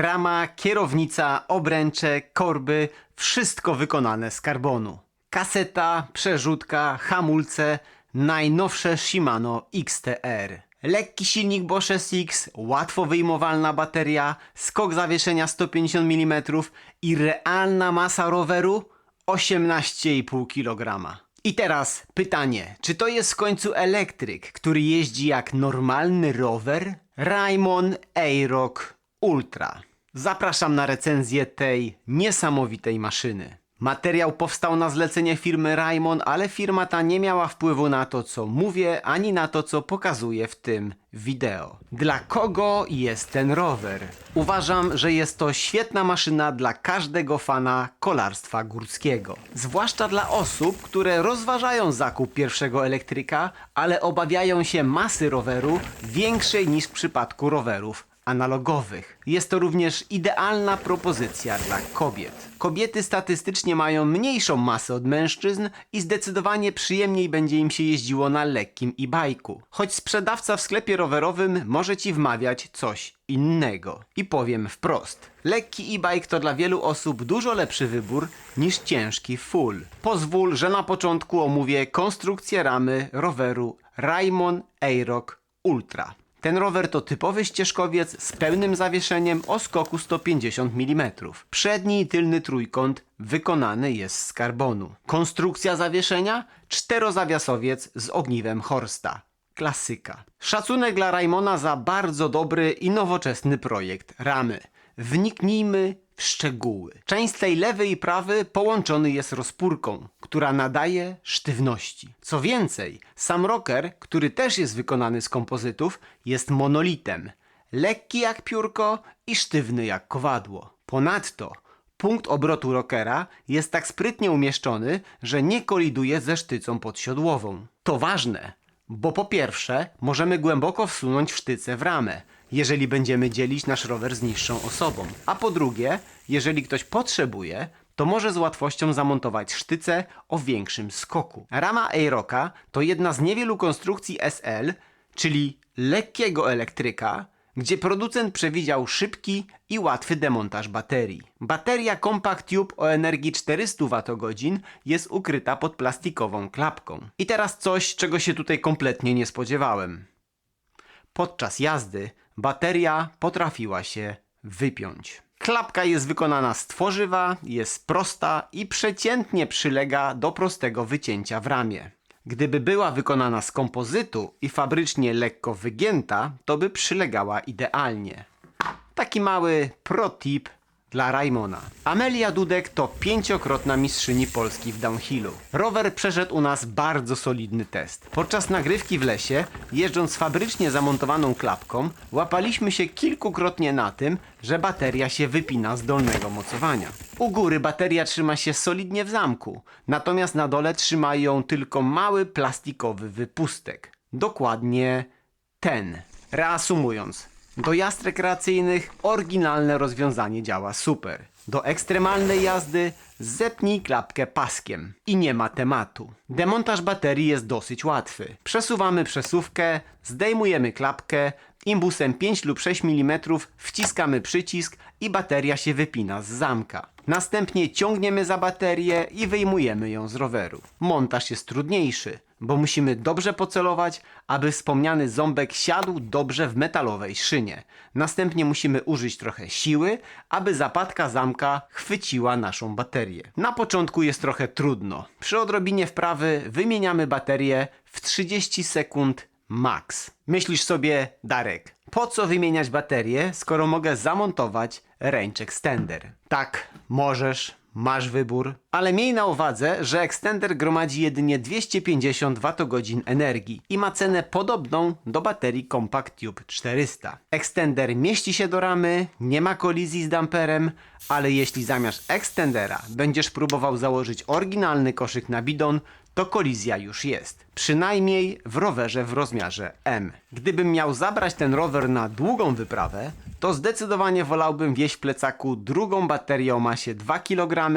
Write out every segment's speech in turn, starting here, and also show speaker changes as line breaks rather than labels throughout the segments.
Rama, kierownica, obręcze, korby, wszystko wykonane z karbonu. Kaseta, przerzutka, hamulce, najnowsze Shimano XTR. Lekki silnik Bosch SX, łatwo wyjmowalna bateria, skok zawieszenia 150 mm i realna masa roweru 18,5 kg. I teraz pytanie, czy to jest w końcu elektryk, który jeździ jak normalny rower? Raimon Aerox Ultra. Zapraszam na recenzję tej niesamowitej maszyny. Materiał powstał na zlecenie firmy Raimon, ale firma ta nie miała wpływu na to, co mówię, ani na to, co pokazuję w tym wideo. Dla kogo jest ten rower? Uważam, że jest to świetna maszyna dla każdego fana kolarstwa górskiego. Zwłaszcza dla osób, które rozważają zakup pierwszego elektryka, ale obawiają się masy roweru większej niż w przypadku rowerów analogowych. Jest to również idealna propozycja dla kobiet. Kobiety statystycznie mają mniejszą masę od mężczyzn i zdecydowanie przyjemniej będzie im się jeździło na lekkim e-bajku. Choć sprzedawca w sklepie rowerowym może ci wmawiać coś innego. I powiem wprost. Lekki e-bike to dla wielu osób dużo lepszy wybór niż ciężki full. Pozwól, że na początku omówię konstrukcję ramy roweru Raimon Aerox Ultra. Ten rower to typowy ścieżkowiec z pełnym zawieszeniem o skoku 150 mm. Przedni i tylny trójkąt wykonany jest z karbonu. Konstrukcja zawieszenia? Czterozawiasowiec z ogniwem Horsta. Klasyka. Szacunek dla Raimona za bardzo dobry i nowoczesny projekt ramy. Wniknijmy w szczegóły. Część tej lewy i prawy połączony jest rozpórką, która nadaje sztywności. Co więcej, sam rocker, który też jest wykonany z kompozytów, jest monolitem. Lekki jak piórko i sztywny jak kowadło. Ponadto punkt obrotu rockera jest tak sprytnie umieszczony, że nie koliduje ze sztycą podsiodłową. To ważne, bo po pierwsze możemy głęboko wsunąć sztycę w ramę, jeżeli będziemy dzielić nasz rower z niższą osobą. A po drugie, jeżeli ktoś potrzebuje, to może z łatwością zamontować sztycę o większym skoku. Rama Aeroxa to jedna z niewielu konstrukcji SL, czyli lekkiego elektryka, gdzie producent przewidział szybki i łatwy demontaż baterii. Bateria Compact Tube o energii 400 Wh jest ukryta pod plastikową klapką. I teraz coś, czego się tutaj kompletnie nie spodziewałem. Podczas jazdy bateria potrafiła się wypiąć. Klapka jest wykonana z tworzywa, jest prosta i przeciętnie przylega do prostego wycięcia w ramie. Gdyby była wykonana z kompozytu i fabrycznie lekko wygięta, to by przylegała idealnie. Taki mały pro tip dla Raimona. Amelia Dudek to 5-krotna mistrzyni Polski w downhillu. Rower przeszedł u nas bardzo solidny test. Podczas nagrywki w lesie, jeżdżąc fabrycznie zamontowaną klapką, łapaliśmy się kilkukrotnie na tym, że bateria się wypina z dolnego mocowania. U góry bateria trzyma się solidnie w zamku, natomiast na dole trzyma ją tylko mały plastikowy wypustek. Dokładnie ten. Reasumując, do jazd rekreacyjnych oryginalne rozwiązanie działa super. Do ekstremalnej jazdy zepnij klapkę paskiem i nie ma tematu. Demontaż baterii jest dosyć łatwy. Przesuwamy przesuwkę, zdejmujemy klapkę, imbusem 5 lub 6 mm wciskamy przycisk i bateria się wypina z zamka. Następnie ciągniemy za baterię i wyjmujemy ją z roweru. Montaż jest trudniejszy, bo musimy dobrze pocelować, aby wspomniany ząbek siadł dobrze w metalowej szynie. Następnie musimy użyć trochę siły, aby zapadka zamka chwyciła naszą baterię. Na początku jest trochę trudno. Przy odrobinie wprawy wymieniamy baterię w 30 sekund max. Myślisz sobie, Darek, po co wymieniać baterię, skoro mogę zamontować range extender? Tak, możesz, masz wybór, ale miej na uwadze, że extender gromadzi jedynie 250 Wh energii i ma cenę podobną do baterii Compact Tube 400. Extender mieści się do ramy, nie ma kolizji z damperem, ale jeśli zamiast extendera będziesz próbował założyć oryginalny koszyk na bidon, to kolizja już jest. Przynajmniej w rowerze w rozmiarze M. Gdybym miał zabrać ten rower na długą wyprawę, to zdecydowanie wolałbym wieźć w plecaku drugą baterię o masie 2 kg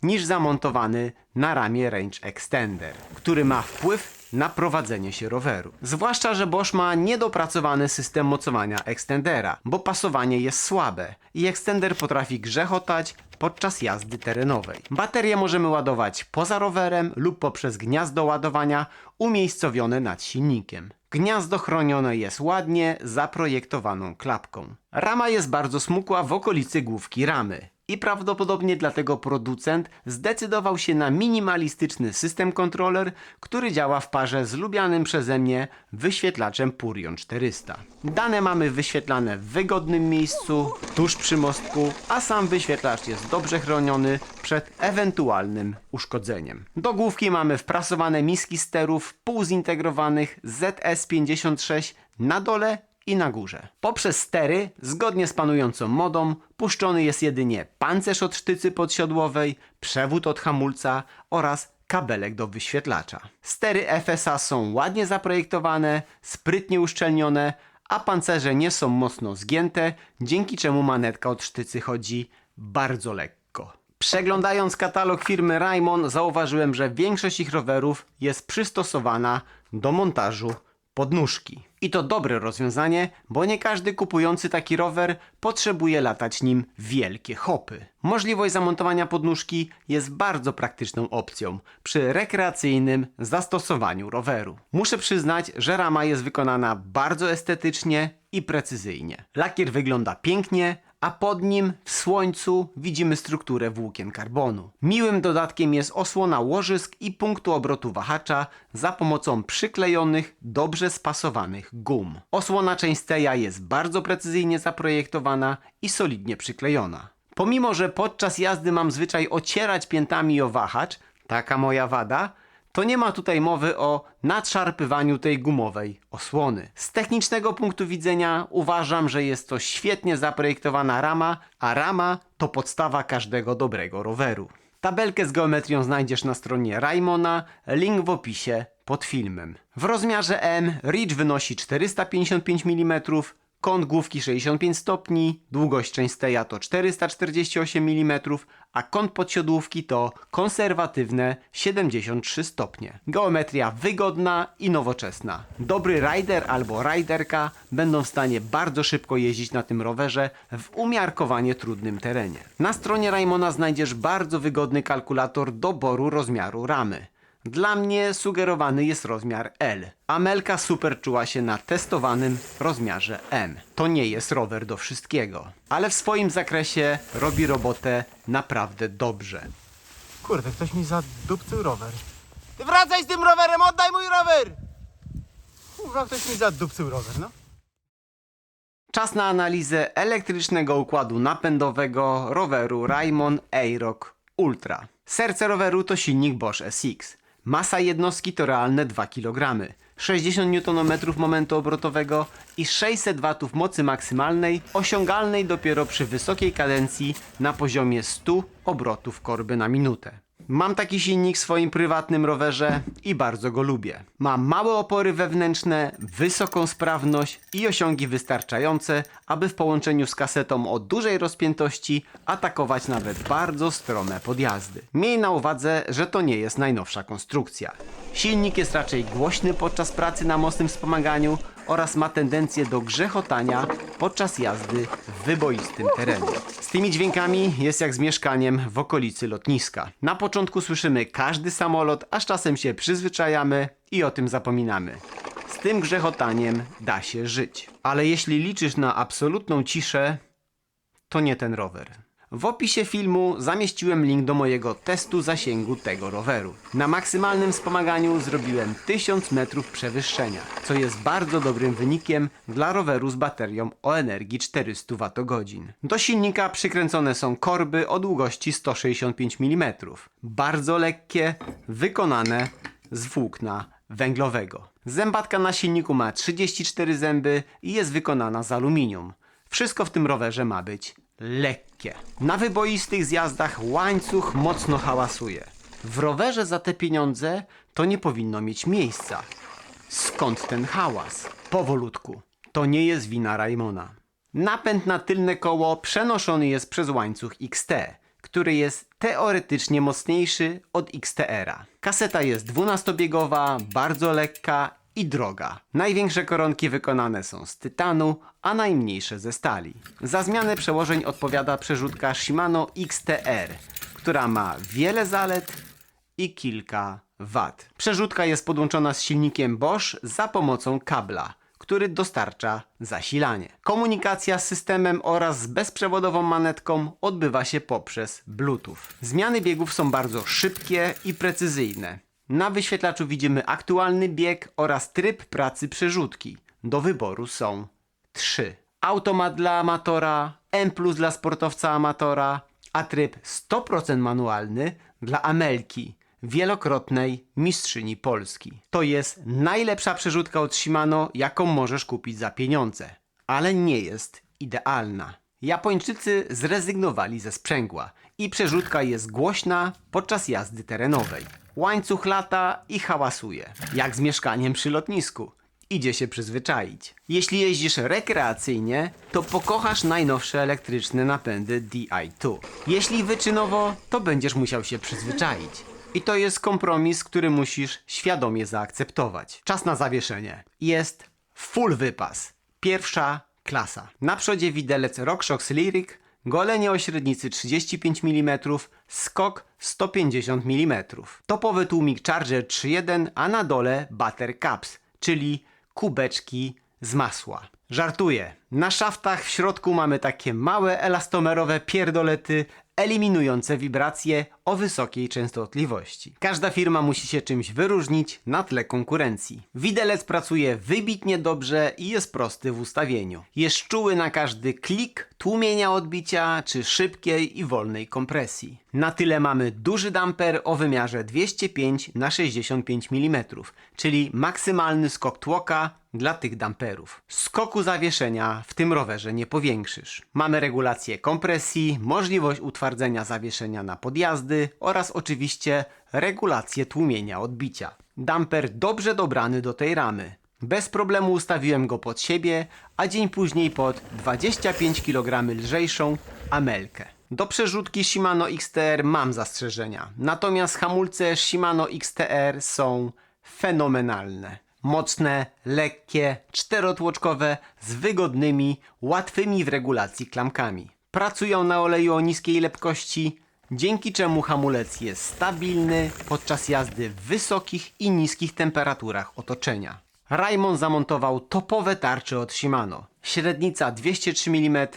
niż zamontowany na ramię Range Extender, który ma wpływ na prowadzenie się roweru. Zwłaszcza, że Bosch ma niedopracowany system mocowania ekstendera, bo pasowanie jest słabe i ekstender potrafi grzechotać podczas jazdy terenowej. Baterię możemy ładować poza rowerem lub poprzez gniazdo ładowania umiejscowione nad silnikiem. Gniazdo chronione jest ładnie zaprojektowaną klapką. Rama jest bardzo smukła w okolicy główki ramy. I prawdopodobnie dlatego producent zdecydował się na minimalistyczny system kontroler, który działa w parze z lubianym przeze mnie wyświetlaczem Purion 400. Dane mamy wyświetlane w wygodnym miejscu, tuż przy mostku, a sam wyświetlacz jest dobrze chroniony przed ewentualnym uszkodzeniem. Do główki mamy wprasowane miski sterów półzintegrowanych ZS56 na dole i na górze. Poprzez stery, zgodnie z panującą modą, puszczony jest jedynie pancerz od sztycy podsiodłowej, przewód od hamulca oraz kabelek do wyświetlacza. Stery FSA są ładnie zaprojektowane, sprytnie uszczelnione, a pancerze nie są mocno zgięte, dzięki czemu manetka od sztycy chodzi bardzo lekko. Przeglądając katalog firmy Raimon, zauważyłem, że większość ich rowerów jest przystosowana do montażu podnóżki. I to dobre rozwiązanie, bo nie każdy kupujący taki rower potrzebuje latać nim wielkie hopy. Możliwość zamontowania podnóżki jest bardzo praktyczną opcją przy rekreacyjnym zastosowaniu roweru. Muszę przyznać, że rama jest wykonana bardzo estetycznie i precyzyjnie. Lakier wygląda pięknie, a pod nim w słońcu widzimy strukturę włókien karbonu. Miłym dodatkiem jest osłona łożysk i punktu obrotu wahacza za pomocą przyklejonych, dobrze spasowanych gum. Osłona częsteja jest bardzo precyzyjnie zaprojektowana i solidnie przyklejona. Pomimo, że podczas jazdy mam zwyczaj ocierać piętami o wahacz, taka moja wada, to nie ma tutaj mowy o nadszarpywaniu tej gumowej osłony. Z technicznego punktu widzenia uważam, że jest to świetnie zaprojektowana rama, a rama to podstawa każdego dobrego roweru. Tabelkę z geometrią znajdziesz na stronie Raimona, link w opisie pod filmem. W rozmiarze M reach wynosi 455 mm, kąt główki 65 stopni, długość częsteja to 448 mm, a kąt podsiodłówki to konserwatywne 73 stopnie. Geometria wygodna i nowoczesna. Dobry rider albo riderka będą w stanie bardzo szybko jeździć na tym rowerze w umiarkowanie trudnym terenie. Na stronie Raimona znajdziesz bardzo wygodny kalkulator doboru rozmiaru ramy. Dla mnie sugerowany jest rozmiar L. Amelka super czuła się na testowanym rozmiarze M. To nie jest rower do wszystkiego, ale w swoim zakresie robi robotę naprawdę dobrze.
Kurde, ktoś mi zadupcył rower. Ty wracaj z tym rowerem, oddaj mój rower! Kurwa, ktoś mi zadupcył rower, no.
Czas na analizę elektrycznego układu napędowego roweru Raimon Aerox Ultra. Serce roweru to silnik Bosch SX. Masa jednostki to realne 2 kg, 60 Nm momentu obrotowego i 600 W mocy maksymalnej, osiągalnej dopiero przy wysokiej kadencji na poziomie 100 obrotów korby na minutę. Mam taki silnik w swoim prywatnym rowerze i bardzo go lubię. Ma małe opory wewnętrzne, wysoką sprawność i osiągi wystarczające, aby w połączeniu z kasetą o dużej rozpiętości atakować nawet bardzo strome podjazdy. Miej na uwadze, że to nie jest najnowsza konstrukcja. Silnik jest raczej głośny podczas pracy na mocnym wspomaganiu oraz ma tendencję do grzechotania podczas jazdy w wyboistym terenie. Z tymi dźwiękami jest jak z mieszkaniem w okolicy lotniska. Na początku słyszymy każdy samolot, aż czasem się przyzwyczajamy i o tym zapominamy. Z tym grzechotaniem da się żyć. Ale jeśli liczysz na absolutną ciszę, to nie ten rower. W opisie filmu zamieściłem link do mojego testu zasięgu tego roweru. Na maksymalnym wspomaganiu zrobiłem 1000 metrów przewyższenia, co jest bardzo dobrym wynikiem dla roweru z baterią o energii 400 Wh. Do silnika przykręcone są korby o długości 165 mm. Bardzo lekkie, wykonane z włókna węglowego. Zębatka na silniku ma 34 zęby i jest wykonana z aluminium. Wszystko w tym rowerze ma być lekkie. Na wyboistych zjazdach łańcuch mocno hałasuje. W rowerze za te pieniądze to nie powinno mieć miejsca. Skąd ten hałas? Powolutku. To nie jest wina Raimona. Napęd na tylne koło przenoszony jest przez łańcuch XT, który jest teoretycznie mocniejszy od XTR-a. Kaseta jest 12-biegowa, bardzo lekka i droga. Największe koronki wykonane są z tytanu, a najmniejsze ze stali. Za zmianę przełożeń odpowiada przerzutka Shimano XTR, która ma wiele zalet i kilka wad. Przerzutka jest podłączona z silnikiem Bosch za pomocą kabla, który dostarcza zasilanie. Komunikacja z systemem oraz z bezprzewodową manetką odbywa się poprzez Bluetooth. Zmiany biegów są bardzo szybkie i precyzyjne. Na wyświetlaczu widzimy aktualny bieg oraz tryb pracy przerzutki. Do wyboru są 3. Automat dla amatora, M+ dla sportowca amatora, a tryb 100% manualny dla Amelki, wielokrotnej mistrzyni Polski. To jest najlepsza przerzutka od Shimano, jaką możesz kupić za pieniądze. Ale nie jest idealna. Japończycy zrezygnowali ze sprzęgła i przerzutka jest głośna podczas jazdy terenowej. Łańcuch lata i hałasuje, jak z mieszkaniem przy lotnisku. Idzie się przyzwyczaić. Jeśli jeździsz rekreacyjnie, to pokochasz najnowsze elektryczne napędy Di2. Jeśli wyczynowo, to będziesz musiał się przyzwyczaić. I to jest kompromis, który musisz świadomie zaakceptować. Czas na zawieszenie. Jest full wypas. Pierwsza klasa. Na przodzie widelec RockShox Lyric, golenie o średnicy 35 mm, skok 150 mm. Topowy tłumik Charger 3.1, a na dole Butter Cups, czyli kubeczki z masła. Żartuję. Na szaftach w środku mamy takie małe elastomerowe pierdolety eliminujące wibracje o wysokiej częstotliwości. Każda firma musi się czymś wyróżnić na tle konkurencji. Widelec pracuje wybitnie dobrze i jest prosty w ustawieniu. Jest czuły na każdy klik, tłumienia odbicia czy szybkiej i wolnej kompresji. Na tyle mamy duży damper o wymiarze 205 na 65 mm, czyli maksymalny skok tłoka dla tych damperów. Skoku zawieszenia w tym rowerze nie powiększysz. Mamy regulację kompresji, możliwość utwardzenia zawieszenia na podjazdy oraz oczywiście regulację tłumienia odbicia. Damper dobrze dobrany do tej ramy. Bez problemu ustawiłem go pod siebie, a dzień później pod 25 kg lżejszą Amelkę. Do przerzutki Shimano XTR mam zastrzeżenia, natomiast hamulce Shimano XTR są fenomenalne. Mocne, lekkie, czterotłoczkowe, z wygodnymi, łatwymi w regulacji klamkami. Pracują na oleju o niskiej lepkości, dzięki czemu hamulec jest stabilny podczas jazdy w wysokich i niskich temperaturach otoczenia. Raimon zamontował topowe tarcze od Shimano. Średnica 203 mm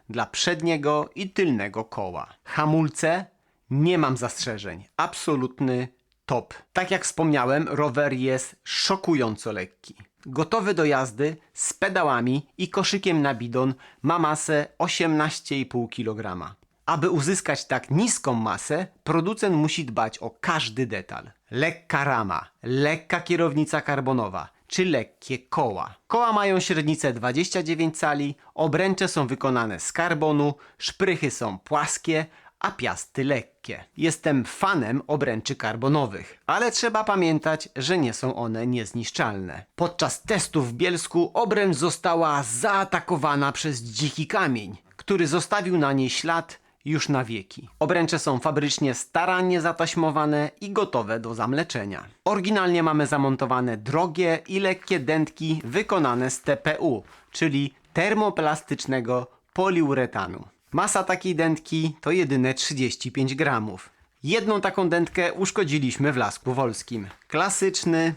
dla przedniego i tylnego koła. Hamulce? Nie mam zastrzeżeń. Absolutny top. Tak jak wspomniałem, rower jest szokująco lekki. Gotowy do jazdy z pedałami i koszykiem na bidon ma masę 18,5 kg. Aby uzyskać tak niską masę, producent musi dbać o każdy detal. Lekka rama, lekka kierownica karbonowa czy lekkie koła. Koła mają średnicę 29 cali, obręcze są wykonane z karbonu, szprychy są płaskie, a piasty lekkie. Jestem fanem obręczy karbonowych, ale trzeba pamiętać, że nie są one niezniszczalne. Podczas testów w Bielsku obręcz została zaatakowana przez dziki kamień, który zostawił na niej ślad już na wieki. Obręcze są fabrycznie starannie zataśmowane i gotowe do zamleczenia. Oryginalnie mamy zamontowane drogie i lekkie dętki wykonane z TPU, czyli termoplastycznego poliuretanu. Masa takiej dętki to jedyne 35 gramów. Jedną taką dętkę uszkodziliśmy w Lasku Wolskim. Klasyczny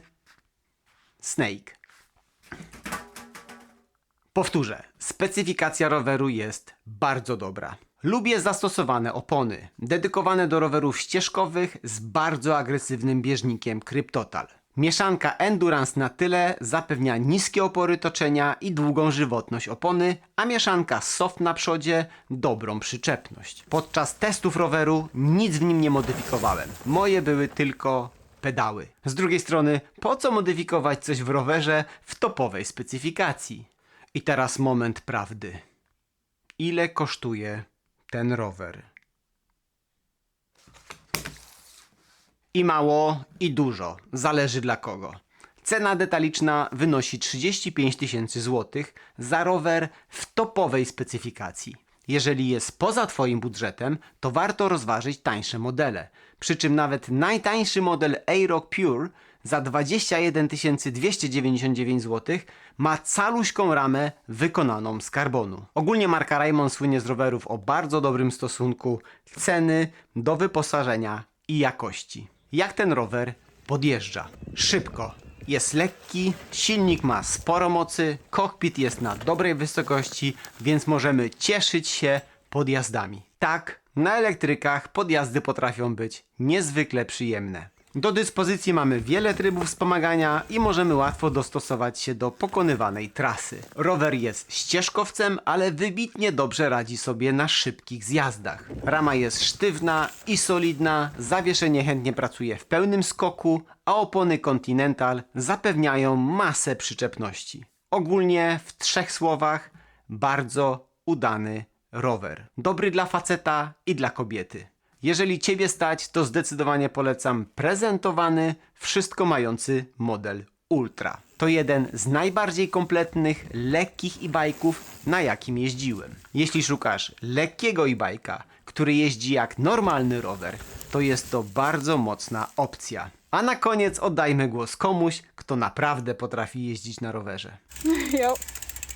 Snake. Powtórzę, specyfikacja roweru jest bardzo dobra. Lubię zastosowane opony, dedykowane do rowerów ścieżkowych z bardzo agresywnym bieżnikiem Kryptotal. Mieszanka Endurance na tyle zapewnia niskie opory toczenia i długą żywotność opony, a mieszanka Soft na przodzie dobrą przyczepność. Podczas testów roweru nic w nim nie modyfikowałem. Moje były tylko pedały. Z drugiej strony, po co modyfikować coś w rowerze w topowej specyfikacji? I teraz moment prawdy. Ile kosztuje ten rower? I mało, i dużo. Zależy dla kogo. Cena detaliczna wynosi 35 000 złotych za rower w topowej specyfikacji. Jeżeli jest poza Twoim budżetem, to warto rozważyć tańsze modele. Przy czym nawet najtańszy model A-Rock Pure za 21 299 zł ma caluśką ramę wykonaną z karbonu. Ogólnie marka Raymond słynie z rowerów o bardzo dobrym stosunku ceny do wyposażenia i jakości. Jak ten rower podjeżdża? Szybko. Jest lekki, silnik ma sporo mocy, kokpit jest na dobrej wysokości, więc możemy cieszyć się podjazdami. Tak, na elektrykach podjazdy potrafią być niezwykle przyjemne. Do dyspozycji mamy wiele trybów wspomagania i możemy łatwo dostosować się do pokonywanej trasy. Rower jest ścieżkowcem, ale wybitnie dobrze radzi sobie na szybkich zjazdach. Rama jest sztywna i solidna, zawieszenie chętnie pracuje w pełnym skoku, a opony Continental zapewniają masę przyczepności. Ogólnie w 3 słowach bardzo udany rower. Dobry dla faceta i dla kobiety. Jeżeli Ciebie stać, to zdecydowanie polecam prezentowany, wszystko mający model Ultra. To jeden z najbardziej kompletnych, lekkich e-bike'ów, na jakim jeździłem. Jeśli szukasz lekkiego e-bike'a, który jeździ jak normalny rower, to jest to bardzo mocna opcja. A na koniec oddajmy głos komuś, kto naprawdę potrafi jeździć na rowerze.
Jo.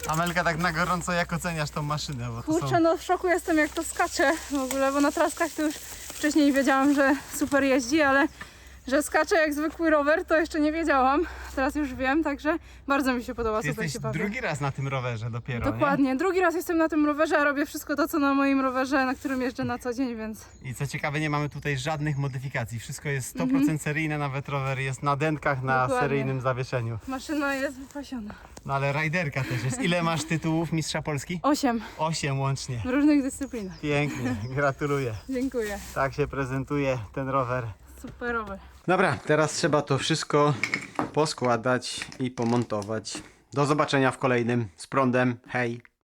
Amelka, tak na gorąco jak oceniasz tą maszynę? Bo to
Kurczę, no w szoku jestem jak to skacze w ogóle, bo na traskach to już wcześniej wiedziałam, że super jeździ, ale że skacze jak zwykły rower to jeszcze nie wiedziałam. Teraz już wiem, także bardzo mi się podoba,
Ty
super
jesteś
się bawię.
drugi raz na tym rowerze dopiero,
Dokładnie, drugi raz jestem na tym rowerze, a robię wszystko to, co na moim rowerze, na którym jeżdżę na co dzień, więc
nie? I co ciekawe, nie mamy tutaj żadnych modyfikacji. Wszystko jest 100% seryjne, nawet rower jest na dętkach na
Dokładnie.
seryjnym zawieszeniu.
maszyna jest wypasiona.
No ale rajderka też jest. Ile masz tytułów mistrza Polski?
8
8 łącznie.
w różnych dyscyplinach.
Pięknie, gratuluję.
Dziękuję,
Tak się prezentuje ten rower.
super rower.
Dobra, teraz trzeba to wszystko poskładać i pomontować. Do zobaczenia w kolejnym z prądem. Hej!